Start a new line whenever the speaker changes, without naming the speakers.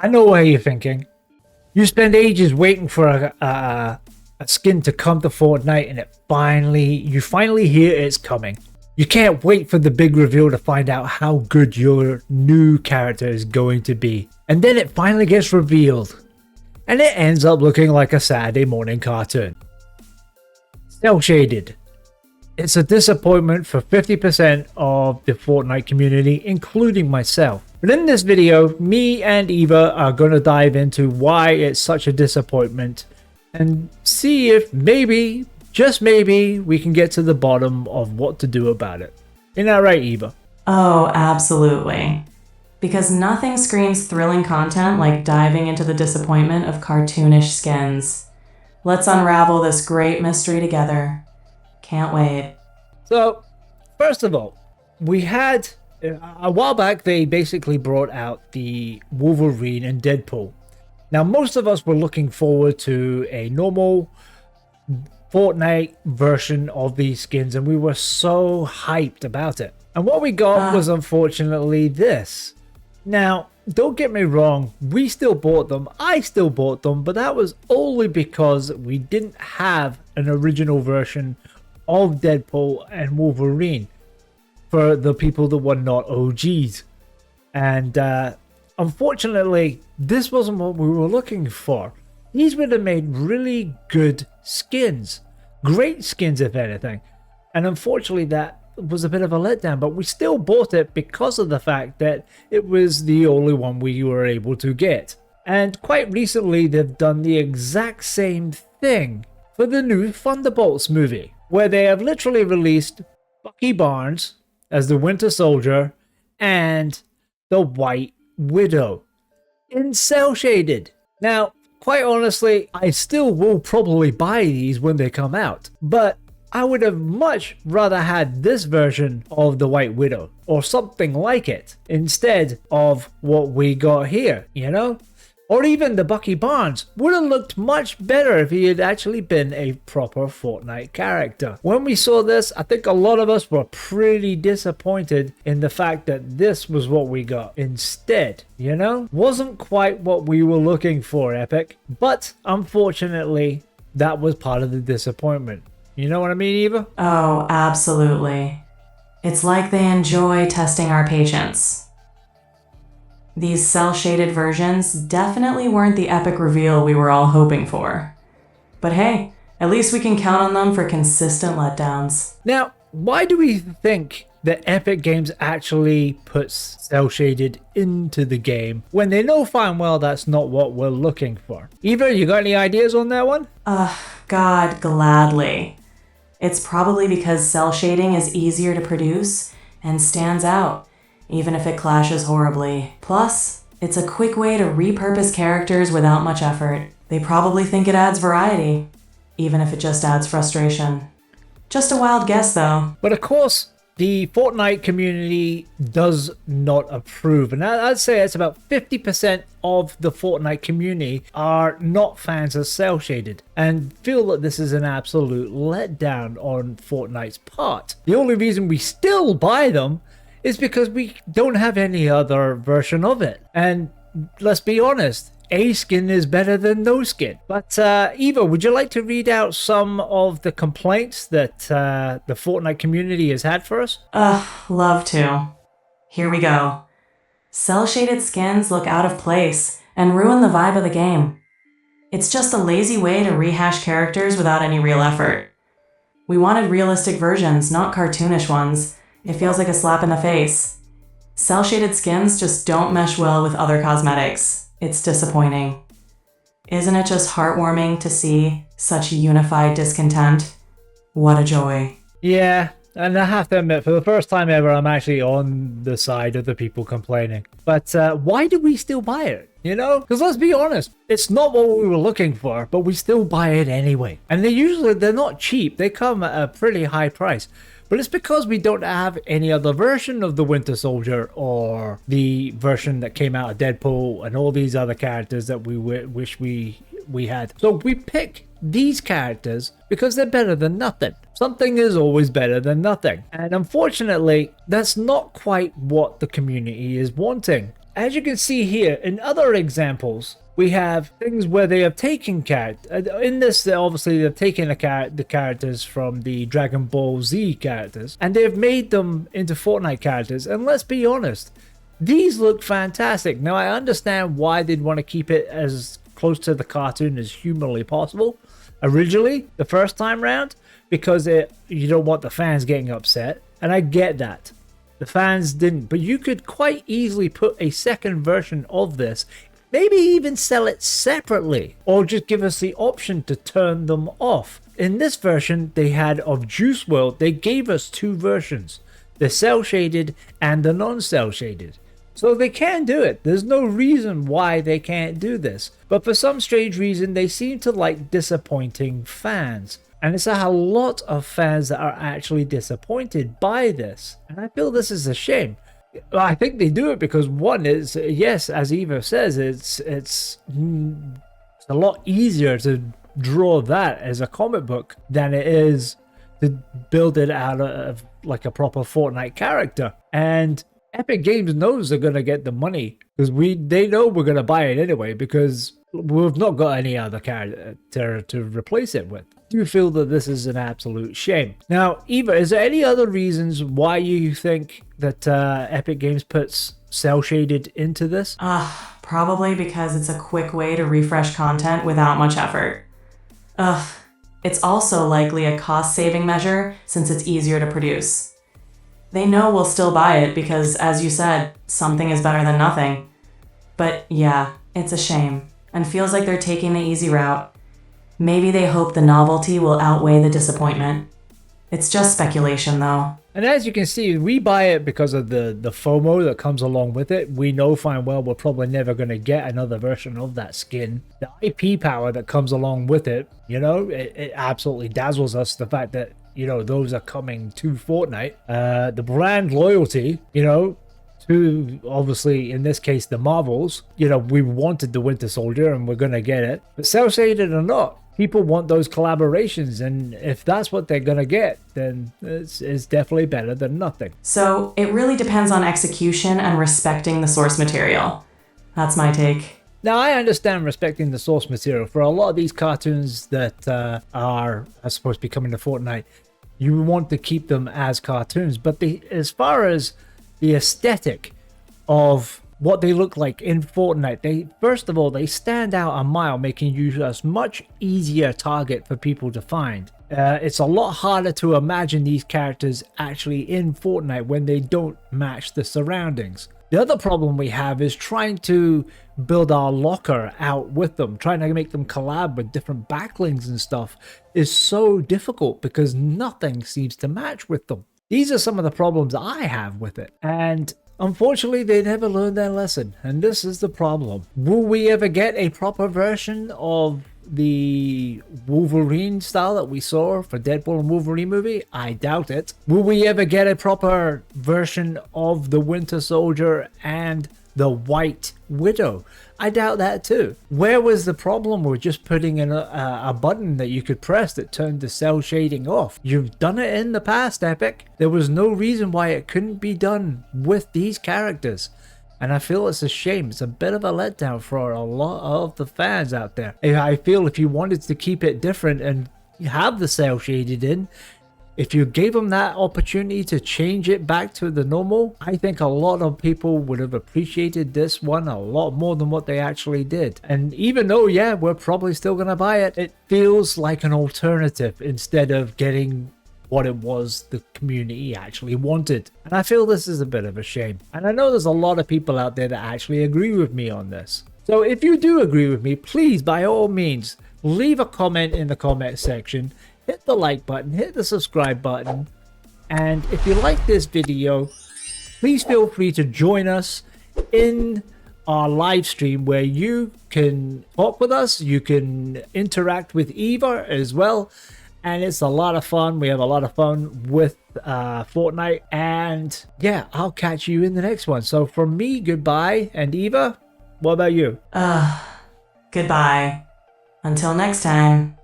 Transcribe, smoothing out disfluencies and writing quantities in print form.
I know what you're thinking. You spend ages waiting for a skin to come to Fortnite, and you finally hear it's coming. You can't wait for the big reveal to find out how good your new character is going to be. And then it finally gets revealed, and it ends up looking like a Saturday morning cartoon. Cel-shaded. It's a disappointment for 50% of the Fortnite community, including myself. But in this video, me and Eva are going to dive into why it's such a disappointment and see if maybe, just maybe, we can get to the bottom of what to do about it. Isn't that right, Eva?
Oh, absolutely. Because nothing screams thrilling content like diving into the disappointment of cartoonish skins. Let's unravel this great mystery together. Can't wait.
So, first of all, we had, a while back, they basically brought out the Wolverine and Deadpool. Now, most of us were looking forward to a normal Fortnite version of these skins, and we were so hyped about it. And what we got was unfortunately this. Now, don't get me wrong, we still bought them, I still bought them, but that was only because we didn't have an original version of Deadpool and Wolverine for the people that were not OGs. And unfortunately, this wasn't what we were looking for. These would have made really good skins. Great skins, if anything. And unfortunately, that was a bit of a letdown, but we still bought it because of the fact that it was the only one we were able to get. And quite recently, they've done the exact same thing for the new Thunderbolts movie, where they have literally released Bucky Barnes as the Winter Soldier and the White Widow in cel-shaded. Now, quite honestly, I still will probably buy these when they come out, but I would have much rather had this version of the White Widow or something like it instead of what we got here, you know? Or even the Bucky Barnes would have looked much better if he had actually been a proper Fortnite character. When we saw this, I think a lot of us were pretty disappointed in the fact that this was what we got instead, you know? Wasn't quite what we were looking for, Epic, but unfortunately, that was part of the disappointment. You know what I mean, Eva?
Oh, absolutely. It's like they enjoy testing our patience. These cel-shaded versions definitely weren't the epic reveal we were all hoping for. But hey, at least we can count on them for consistent letdowns.
Now, why do we think that Epic Games actually puts cel-shaded into the game when they know fine well that's not what we're looking for? Eva, you got any ideas on that one?
God, gladly. It's probably because cel shading is easier to produce and stands out, even if it clashes horribly. Plus, it's a quick way to repurpose characters without much effort. They probably think it adds variety, even if it just adds frustration. Just a wild guess, though.
But of course, the Fortnite community does not approve. And I'd say it's about 50% of the Fortnite community are not fans of cel-shaded and feel that this is an absolute letdown on Fortnite's part. The only reason we still buy them is because we don't have any other version of it. And let's be honest, a skin is better than no skin. But Eva, would you like to read out some of the complaints that the Fortnite community has had for us?
Love to. Here we go. Cel-shaded skins look out of place and ruin the vibe of the game. It's just a lazy way to rehash characters without any real effort. We wanted realistic versions, not cartoonish ones. It feels like a slap in the face. Cel-shaded skins just don't mesh well with other cosmetics. It's disappointing. Isn't it just heartwarming to see such unified discontent? What a joy.
Yeah, and I have to admit, for the first time ever, I'm actually on the side of the people complaining. But why do we still buy it? You know? Because let's be honest, it's not what we were looking for, but we still buy it anyway. And they're not cheap. They come at a pretty high price. But it's because we don't have any other version of the Winter Soldier or the version that came out of Deadpool and all these other characters that we wish we had. So we pick these characters because they're better than nothing. Something is always better than nothing. And unfortunately, that's not quite what the community is wanting. as you can see here, in other examples, we have things where they have taken characters. In this, obviously, they've taken the characters from the Dragon Ball Z characters, and they've made them into Fortnite characters. And let's be honest, these look fantastic. Now, I understand why they'd want to keep it as close to the cartoon as humanly possible originally, the first time round, because you don't want the fans getting upset. And I get that. The fans didn't, but you could quite easily put a second version of this, maybe even sell it separately, or just give us the option to turn them off. In this version they had of Juice World, they gave us two versions, the cel-shaded and the non-cel-shaded. So they can do it. There's no reason why they can't do this. But for some strange reason, they seem to like disappointing fans. And it's a lot of fans that are actually disappointed by this. And I feel this is a shame. I think they do it because one is, yes, as Eva says, it's a lot easier to draw that as a comic book than it is to build it out of like a proper Fortnite character. And Epic Games knows they're going to get the money because they know we're going to buy it anyway because we've not got any other character to replace it with. I do feel that this is an absolute shame. Now, Eva, is there any other reasons why you think that Epic Games puts cel-shaded into this?
Probably because it's a quick way to refresh content without much effort. It's also likely a cost-saving measure since it's easier to produce. They know we'll still buy it because, as you said, something is better than nothing. But yeah, it's a shame, and feels like they're taking the easy route. Maybe they hope the novelty will outweigh the disappointment. It's just speculation, though.
And as you can see, we buy it because of the FOMO that comes along with it. We know fine well we're probably never going to get another version of that skin. The IP power that comes along with it, you know, it absolutely dazzles us. The fact that, you know, those are coming to Fortnite. The brand loyalty, you know, to obviously in this case the Marvels. You know, we wanted the Winter Soldier and we're gonna get it. But cel-shaded or not, people want those collaborations, and if that's what they're gonna get, then it's definitely better than nothing.
So it really depends on execution and respecting the source material. That's my take.
Now, I understand respecting the source material. For a lot of these cartoons that are supposed to be coming to Fortnite, you want to keep them as cartoons. But as far as the aesthetic of what they look like in Fortnite, first of all, they stand out a mile, making you a much easier target for people to find. It's a lot harder to imagine these characters actually in Fortnite when they don't match the surroundings. The other problem we have is trying to build our locker out with them, trying to make them collab with different backlinks and stuff is so difficult because nothing seems to match with them. These are some of the problems I have with it, and unfortunately they never learned their lesson, and this is the problem. Will we ever get a proper version of the Wolverine style that we saw for Deadpool and Wolverine movie? I doubt it. Will we ever get a proper version of the Winter Soldier and the White Widow? I doubt that too. Where was the problem with just putting in a button that you could press that turned the cel shading off? You've done it in the past, Epic. There was no reason why it couldn't be done with these characters. And I feel it's a shame. It's a bit of a letdown for a lot of the fans out there. I feel if you wanted to keep it different and have the cel shaded in, if you gave them that opportunity to change it back to the normal, I think a lot of people would have appreciated this one a lot more than what they actually did. And even though, yeah, we're probably still going to buy it, it feels like an alternative instead of getting what it was the community actually wanted. And I feel this is a bit of a shame. And I know there's a lot of people out there that actually agree with me on this. So if you do agree with me, please, by all means, leave a comment in the comment section. Hit the like button, hit the subscribe button, and if you like this video, please feel free to join us in our live stream where you can talk with us, you can interact with Eva as well, and it's a lot of fun. We have a lot of fun with Fortnite, and yeah, I'll catch you in the next one. So from me, goodbye, and Eva, what about you?
Goodbye. Until next time.